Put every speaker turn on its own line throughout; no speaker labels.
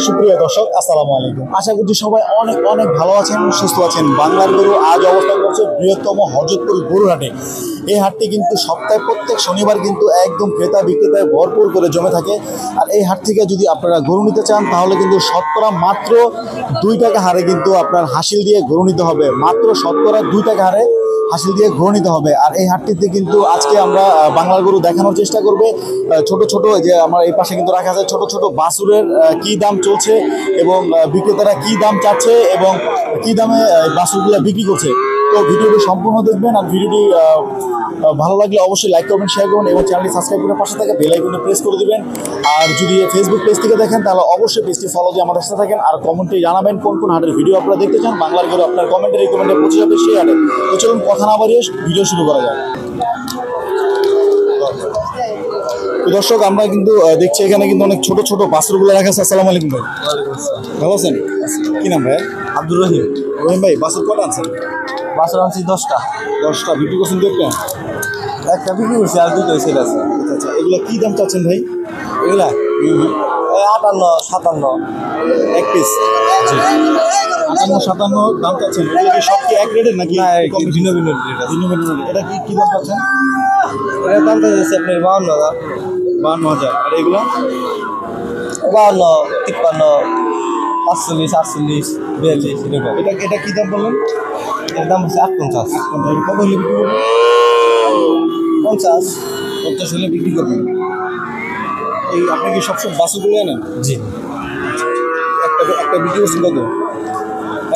সুপ্রিয় দর্শক, আসসালামু আলাইকুম। আশা করছি সবাই অনেক অনেক ভালো আছেন, সুস্থ আছেন। বাংলার গরু আজ অবস্থান করছে বৃহত্তম হযরতপুর গরুর হাটে। এই হাটটি কিন্তু সপ্তাহে প্রত্যেক শনিবার কিন্তু একদম ক্রেতা বিক্রেতায় ভরপুর করে জমে থাকে। আর এই হাট থেকে যদি আপনারা গরু নিতে চান তাহলে কিন্তু শতকরা মাত্র 2 টাকা হারে কিন্তু আপনার হাসিল দিয়ে গরু নিতে হবে। মাত্র শতকরা 2 টাকা হারে হাসিল দিয়ে গরু নিতে হবে। আর এই হাটটিতে কিন্তু আজকে আমরা বাংলার গরু দেখানোর চেষ্টা করবে। ছোট ছোট যে আমার এই পাশে কিন্তু রাখা আছে ছোট ছোট বাছুরের কি দাম চলছে এবং বিক্রেতারা কি দাম চাচ্ছে এবং কি দামে বাছুরগুলো বিক্রি করছে। তো ভিডিওটি সম্পূর্ণ দেখবেন। আর ভিডিওটি ভালো লাগলে অবশ্যই লাইক করবেন, শেয়ার করবেন এবং চ্যানেলটি সাবস্ক্রাইব করে পাশে থেকে বেল আইকনে প্রেস করে দিবেন। আর যদি ফেসবুক পেজ থেকে দেখেন তাহলে অবশ্যই পেজটি ফলো দিয়ে আমাদের সাথে থাকেন। আর কমেন্টে জানাবেন কোন কোন হাটের ভিডিও আপনারা দেখতে চান। বাংলার গরু আপনার কমেন্টে রিকমেন্ডে পৌঁছে যাবে সেই হাটে। তো চলুন কথা না বাড়িয়ে ভিডিও শুরু করা যায়। তো দর্শক, আমরা কিন্তু দেখছি এখানে কিন্তু অনেক ছোট ছোট বাছুরগুলো রাখা আছে। আসসালামু আলাইকুম ভাই। ভালো আছেন? কি নাম ভাই?
আব্দুর রহিম।
রহিম ভাই, বাছুর কটা আনছেন?
বাছুর আনছি 10টা।
10টা বিক্রি করছেন? দেখবেন
একটা বিক্রি করছি আর দুটো সেল আছে।
আচ্ছা, এগুলো কি দাম চাচ্ছেন ভাই?
এগুলা 58, 57
এক পিস। জি, 58, 57 দাম চাচ্ছেন। এগুলো কি সব কি এক রেটের নাকি
ভিন্ন ভিন্ন রেট আছে।
ভিন্ন ভিন্ন রেট? এটা কি দাম চাচ্ছেন?
এটার দাম তো যাচ্ছে আপনার 52,000।
52,000। আর এগুলো
52, 53, 45, 48, 42 এরকম।
এটা কি দাম বললেন?
এর দাম হচ্ছে 58।
কত হলে বিক্রি করবেন?
50
হলে বিক্রি করবেন। এই আপনি কি সবসময় বাছুরগুলো আনেন?
জি।
একটা বিক্রি করছেন কত?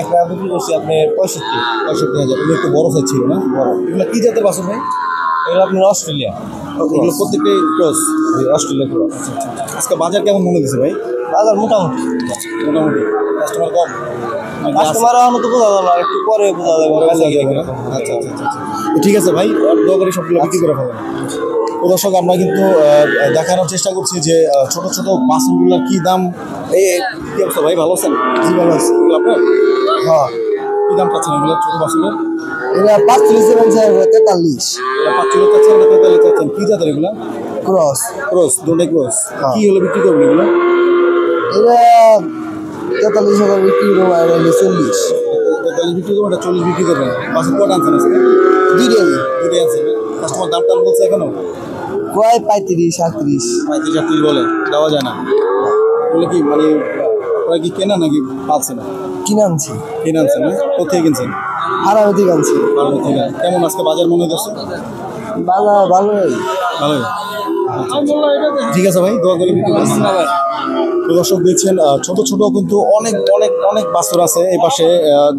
একটা বিক্রি করছি আপনি
65,000। এগুলো একটু বড় সাইজ ছিল না? বড়। এগুলো কি জাতের বাছুর ভাই?
এগুলো আপনার অস্ট্রেলিয়া।
এগুলো প্রত্যেকটাই ক্রস?
Australia cross.
আজকে বাজার কেমন মনে হচ্ছে ভাই?
বাজার মোটামুটি
কাস্টমার কম?
কাস্টমার এখন তো বোঝা যাবে না, একটু পরে বোঝা যাবে।
আচ্ছা। ঠিক আছে ভাই, দোয়া করে সবগুলো বিক্রি করে ফেলেন। তো দর্শক, আমরা কিন্তু দেখানোর চেষ্টা করছি যে ছোট ছোট বাছুরগুলোর কি দাম। এই কি অবস্থা ভাই, ভালো আছেন?
জি ভালো আছে।
এগুলো আপনার?
হ্যাঁ,
কি দাম চাচ্ছেন এগুলো ছোট বাছুরের?
এটা 45, 43
এটা 45 চাচ্ছেন, এটা 43 চাচ্ছেন। কি জাতের এগুলো?
ক্রস।
ক্রস, দুটোই ক্রস। কি হলে বিক্রি করবেন এগুলো?
এটা 43,000 বিক্রি করবো, আর 40।
43 বিক্রি করবেন, এটা 40 বিক্রি করবেন। বাছুর কটা আনছেন আজকে? দুটোই আনছেন। কাস্টমার দাম টাম বলছে এখনো?
প্রায় 35, 38।
35 বলে দেওয়া যায় না? বলে কি মানে ওরা কি কেনা নাকি পাচ্ছে না?
কিনে আনছি।
কিনে আনছেন না? কোথায় কিনছেন?
হারাবতি আনছি।
ভালো থেকে। কেমন আজকে বাজার মনে হচ্ছে?
ভালোই।
ভালোই। ঠিক আছে ভাই, দোয়া করে বিক্রি করছেন। দর্শক দেখছেন ছোট ছোট কিন্তু অনেক অনেক অনেক বাছুর আছে এই পাশে।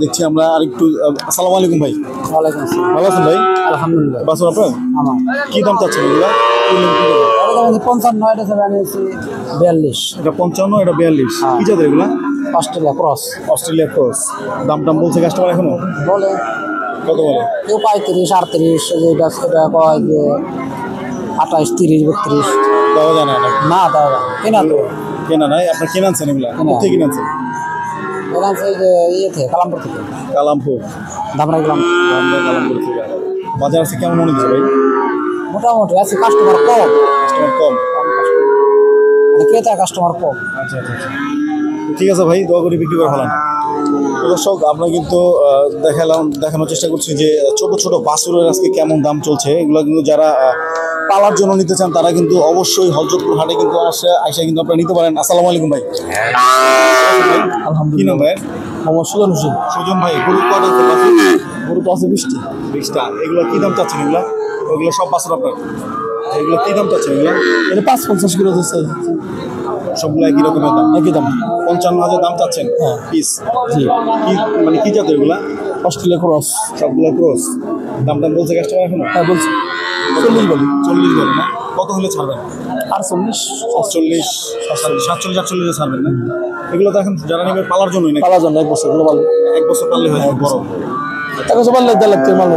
দেখছি আমরা আরেকটু। আসসালামু আলাইকুম ভাই।
ওয়ালাইকুম আসসালাম।
ভালো আছেন ভাই?
আলহামদুলিল্লাহ।
বাছুর আপনার?
আমার
কি দাম চাচ্ছেন এগুলা?
55, এটা আনিয়েছি 42।
এটা 55, এটা 42। কি জাতের এগুলা?
Australia cross.
Australia cross. দাম টাম বলছে কাস্টমার এখনো?
বলে
কত বলে?
কেউ 35, 38, এটা কয় যে 28, 30, 32।
দেওয়া যায় না নাকি?
না দাদা কেনা তো
কেনা নাই? আপনার কিনে আনছেন এগুলা? কোথায় কিনে আনছেন?
এলাম যে ইয়ে থেকে কালামপুর থেকে।
কালামপুর।
ধামরা গেলাম।
কালামপুর থেকে। বাজার আছে কেমন মনে হচ্ছে ভাই?
মোটামুটি আছে, কাস্টমার কম।
কাস্টমার কম?
মানে ক্রেতা কাস্টমার কম।
আচ্ছা। ঠিক আছে ভাই, দোয়া করে বিক্রি করে ফেলান। দর্শক, আমরা কিন্তু দেখানোর চেষ্টা করছি যে ছোট ছোট বাছুরের আজকে কেমন দাম চলছে। এগুলো কিন্তু যারা পালার জন্য নিতে চান তারা কিন্তু অবশ্যই হযরতপুর হাটে কিন্তু আইসা কিন্তু আপনারা নিতে পারেন। আসসালামু আলাইকুম ভাই।
আলহামদুলিল্লাহ।
কি নাম ভাই?
মোহাম্মদ সুজন হোসেন।
সুজন ভাই, গরু কটা আছে বাছুর?
গরু তো আছে 20টি।
20টা। এগুলো কি দাম চাচ্ছেন ওগুলো সব বাছুর আপনার? এগুলো কি দাম চাচ্ছেন এগুলো?
এটা 550 করে দিচ্ছে।
সবগুলো একই রকমের দাম?
একই দাম।
55,000 দাম চাচ্ছেন পিস?
জি।
কি মানে কি জাতের এগুলা?
Australia cross.
সবগুলো ক্রস। দাম বলছে কাস্টমার এখনো?
হ্যাঁ বলছি 40 বলি।
40 বলে না? কত হলে ছাড়বেন?
48,
47, 48 ছাড়বেন না? এগুলো তো এখন যারা নেবে পালার জন্যই না?
পালার জন্য 1 বছর গুলো ভালো।
1 বছর পাললে হয় বড়?
1 বছর পারলে 1.5 লাখ টাকা মাল।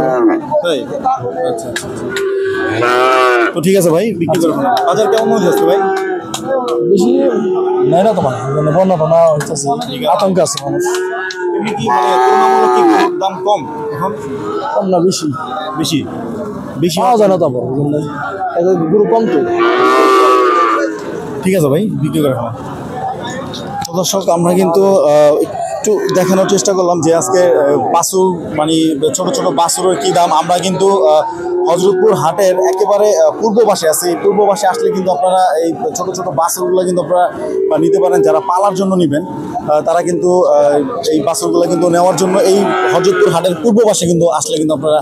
তাই? আচ্ছা। তো ঠিক আছে ভাই, বিক্রি করে ফেলেন। বাজার কেমন মনে হচ্ছে ভাই?
বেশি নাই না তোমার, মানে বন্যাটা না হচ্ছে, আতঙ্ক আছে মানুষ।
এমনি কি মানে তুলনামূলক কি গরুর দাম কম এখন?
কম না বেশি?
বেশি
পাওয়া যায় না তো, গরু কম তো।
ঠিক আছে ভাই, বিক্রি করে ফেলেন। দর্শক আমরা কিন্তু একটু দেখানোর চেষ্টা করলাম যে আজকে বাছুর মানে ছোট ছোট বাছুরের কি দাম। আমরা কিন্তু হযরতপুর হাটের একেবারে পূর্ব পাশে আছি। পূর্ব পাশে আসলে কিন্তু আপনারা এই ছোট ছোট বাছুরগুলো কিন্তু আপনারা নিতে পারেন। যারা পালার জন্য নেবেন তারা কিন্তু এই বাছুরগুলো কিন্তু নেওয়ার জন্য এই হযরতপুর হাটের পূর্ব পাশে কিন্তু আসলে কিন্তু আপনারা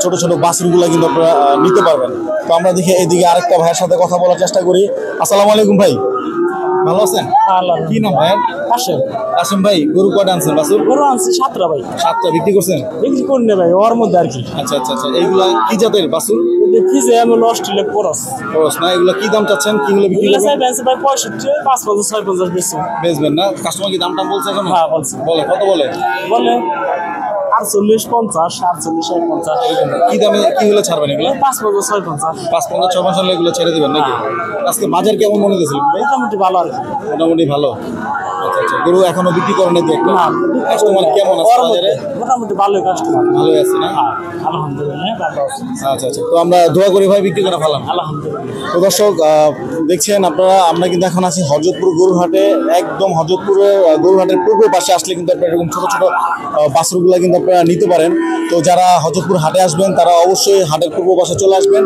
ছোট ছোট বাছুরগুলো কিন্তু আপনারা নিতে পারবেন। তো আমরা দেখি এইদিকে আরেকটা ভাইয়ের সাথে কথা বলার চেষ্টা করি। আসসালামু আলাইকুম ভাই, ভালো আছেন? কি নাম ভাইয়ের?
আসেন
আসেম ভাই, গরু কয়টা আনছেন? বাছুর
গরু আনছি 7টা ভাই।
7টা বিক্রি করছেন?
বিক্রি করি না ভাই, ওর মধ্যে আর কি।
আচ্ছা আচ্ছা আচ্ছা, এইগুলা কি জাতের বাছুর?
কি যে আমি অস্ট্রেলিয়া করস
খরচ না, এগুলা কি দাম চাচ্ছেন? কি হলে বিক্রি
এগুলো
করবেন?
চাই ভাই 65, 55, 56 বেশি।
বেচবেন না? কাস্টমার কি দাম টাম বলছে এখন?
হ্যাঁ বলছি।
বলে কত বলে?
বলে 48, 50, 48, 50।
কি দামে কি হলে ছাড়বেন এগুলো?
55, 56।
5-15 6 হলে এগুলো ছেড়ে দিবেন নাকি? আজকে বাজার কেমন মনে হয়েছিল ভাই?
মোটামুটি ভালো আর কি।
মোটামুটি ভালো। আচ্ছা আচ্ছা, গরু এখনো বিক্রি করেন নাকি?
না,
কাস্টমার কেমন আছে বাজারে?
মোটামুটি ভালোই কাস্টমার।
ভালোই আছে না?
আলহামদুলিল্লাহ ভালো আছে।
আচ্ছা আচ্ছা, তো আমরা দোয়া করি ভাই বিক্রি করে ফেলাম।
আলহামদুলিল্লাহ।
তো দর্শক দেখছেন আপনারা, আমরা কিন্তু এখন আছি হযরতপুর গরুহাটে। একদম হযরতপুরের গরুহাটের পূর্ব পাশে আসলে কিন্তু আপনারা এরকম ছোট ছোট বাছুরগুলো কিন্তু আপনারা নিতে পারেন। তো যারা হযরতপুর হাটে আসবেন তারা অবশ্যই হাটের পূর্ব পাশে চলে আসবেন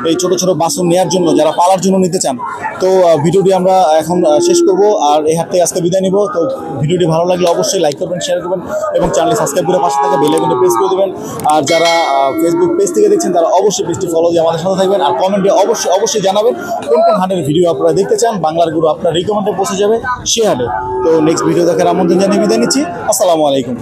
এই ছোট ছোট বাছুর নেওয়ার জন্য, যারা পালার জন্য নিতে চান। তো ভিডিওটি আমরা এখন শেষ করব আর এই হাট থেকে আজকে বিদায় নিব। তো ভিডিওটি ভালো লাগলে অবশ্যই লাইক করবেন, শেয়ার করবেন এবং চ্যানেল সাবস্ক্রাইব করে পাশে থাকা বেল আইকনটি প্রেস করে দেবেন। আর যারা ফেসবুক পেজ থেকে দেখছেন তারা অবশ্যই পেজটি ফলো দিয়ে আমাদের সাথে থাকবেন। আর কমেন্টে অবশ্যই অবশ্যই জানাবেন কোন কোন হাটের ভিডিও আপনারা দেখতে চান। বাংলার গরু আপনার রিকমেন্ডে পৌঁছে যাবে সে হাটে। তো নেক্সট ভিডিও দেখার আমন্ত্রণ জানিয়ে বিদায় নিচ্ছি। আসসালামু আলাইকুম।